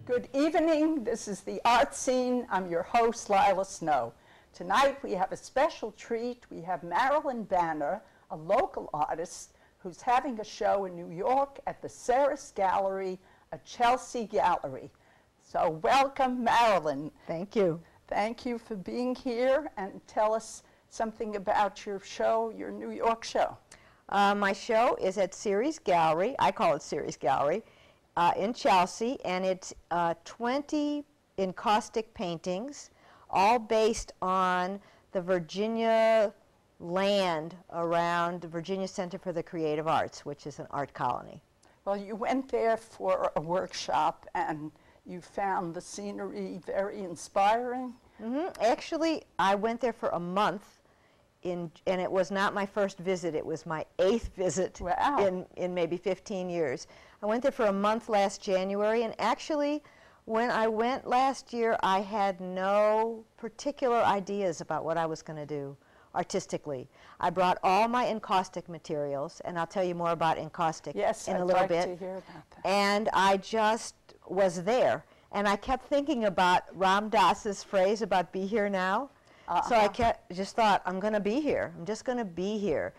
Good evening. This is the Art Scene. I'm your host, Lila Snow. Tonight we have a special treat. We have Marilyn Banner, a local artist who's having a show in New York at the Ceres Gallery, a Chelsea gallery. So welcome, Marilyn. Thank you. Thank you for being here, and tell us something about your show, your New York show. My show is at Ceres Gallery. I call it Ceres Gallery in Chelsea, and it's 20 encaustic paintings, all based on the Virginia land around the Virginia Center for the Creative Arts, which is an art colony. Well, you went there for a workshop, and you found the scenery very inspiring. Actually, I went there for a month, and it was not my first visit. It was my 8th visit. Wow. in maybe 15 years. I went there for a month last January, and actually, when I went last year, I had no particular ideas about what I was going to do artistically. I brought all my encaustic materials, and I'll tell you more about encaustic in a little bit. I'd like to hear about that. And I just was there, and I kept thinking about Ram Dass's phrase about "be here now." So I just thought, I'm going to be here. I'm just going to be here.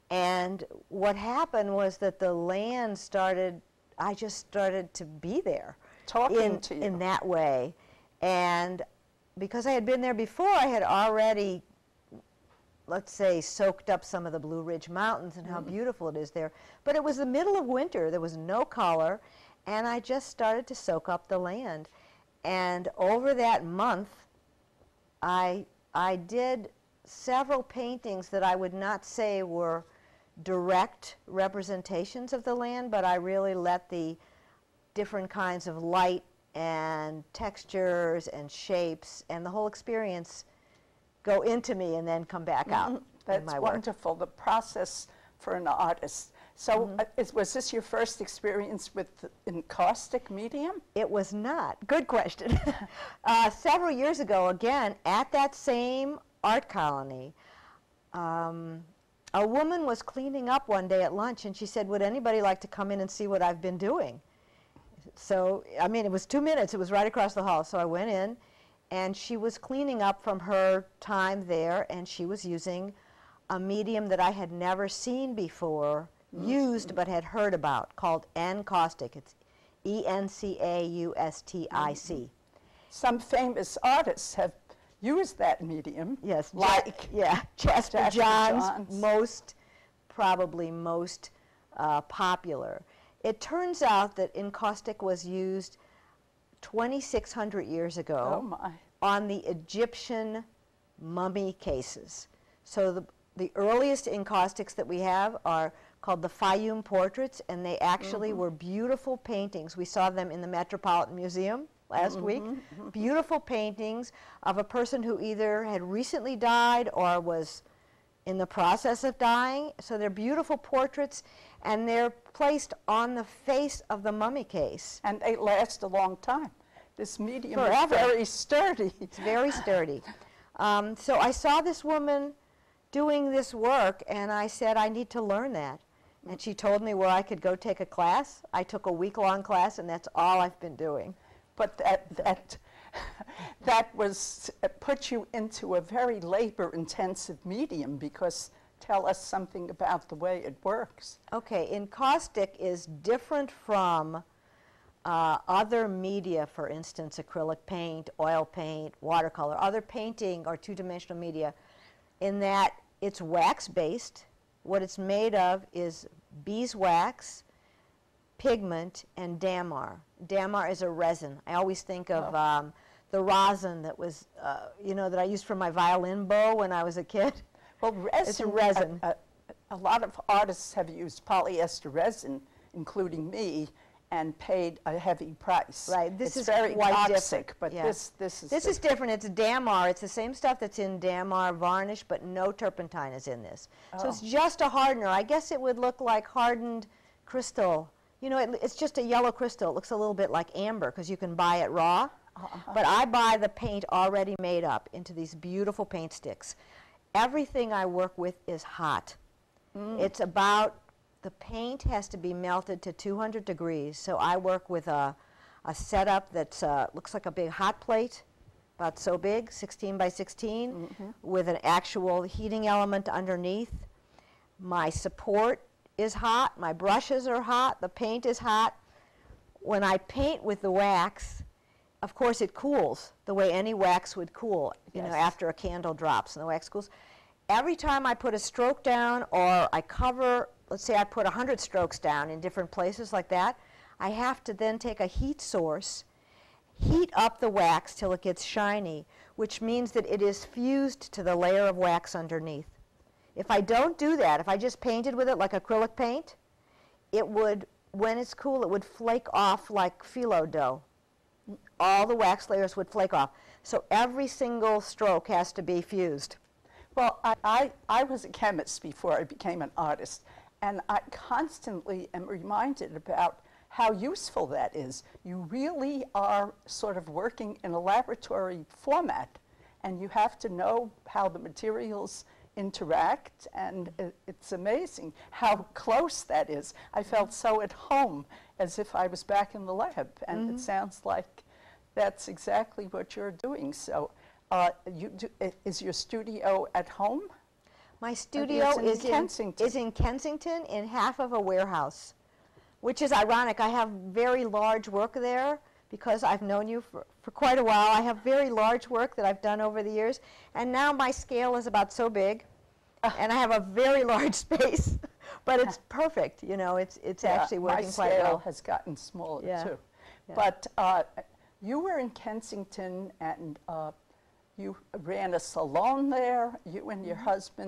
And what happened was that the land started, I just started to be there. Talking to you. In that way. And because I had been there before, I had already, let's say, soaked up some of the Blue Ridge Mountains and how beautiful it is there. But it was the middle of winter. There was no color. And I just started to soak up the land. And over that month, I did several paintings that I would not say were direct representations of the land, but I really let the different kinds of light and textures and shapes and the whole experience go into me and then come back out. That's wonderful, the process for an artist. So was this your first experience with encaustic medium? It was not. Good question. Several years ago, again, at that same art colony, a woman was cleaning up one day at lunch, and she said, "Would anybody like to come in and see what I've been doing?" So, I mean, it was 2 minutes. It was right across the hall. So I went in, and she was cleaning up from her time there, and she was using a medium that I had never seen before, used but had heard about, called encaustic. It's E-N-C-A-U-S-T-I-C. Some famous artists have used that medium. Yes, like Chester John's probably most popular. It turns out that encaustic was used 2,600 years ago on the Egyptian mummy cases. So the earliest encaustics that we have are called the Fayum portraits, and they actually were beautiful paintings. We saw them in the Metropolitan Museum last week. Beautiful paintings of a person who either had recently died or was in the process of dying. So they're beautiful portraits, and they're placed on the face of the mummy case. And they last a long time. This medium Forever. is very sturdy. It's very sturdy. So I saw this woman doing this work, and I said, I need to learn that. And she told me where I could go take a class. I took a week-long class, and that's all I've been doing. But that was put you into a very labor-intensive medium, because tell us something about the way it works. Okay, encaustic is different from other media, for instance, acrylic paint, oil paint, watercolor, other painting or two-dimensional media, in that it's wax-based. What it's made of is beeswax, pigment, and damar. Damar is a resin. I always think of the rosin that was, that I used for my violin bow when I was a kid. Well, resin, it's a resin. A lot of artists have used polyester resin, including me, and paid a heavy price. Right. This is very quite toxic, different. but Yeah. this is different. It's damar. It's the same stuff that's in damar varnish, but no turpentine is in this. So it's just a hardener. I guess it would look like hardened crystal. You know, it's just a yellow crystal. It looks a little bit like amber because you can buy it raw. But I buy the paint already made up into these beautiful paint sticks. Everything I work with is hot. It's about, the paint has to be melted to 200 degrees. So I work with a a setup that looks like a big hot plate, about so big, 16 by 16, with an actual heating element underneath. My support is hot, my brushes are hot, the paint is hot. When I paint with the wax, of course it cools the way any wax would cool, you know, after a candle drops and the wax cools. Every time I put a stroke down or I cover, let's say I put 100 strokes down in different places like that, I have to then take a heat source, heat up the wax till it gets shiny, which means that it is fused to the layer of wax underneath. If I don't do that, if I just painted with it like acrylic paint, it would, when it's cool, it would flake off like phyllo dough. All the wax layers would flake off. So every single stroke has to be fused. Well, I was a chemist before I became an artist, and I constantly am reminded about how useful that is. You really are sort of working in a laboratory format, and you have to know how the materials interact, and it's amazing how close that is. I felt so at home, as if I was back in the lab, and it sounds like that's exactly what you're doing. So is your studio at home? My studio is in Kensington in half of a warehouse, which is ironic. I have very large work there because I've known you for quite a while. I have very large work that I've done over the years, and now my scale is about so big, and I have a very large space, but it's perfect. You know, it's actually working quite well. My scale has gotten smaller too. Yeah. But you were in Kensington, and you ran a salon there, you and your husband.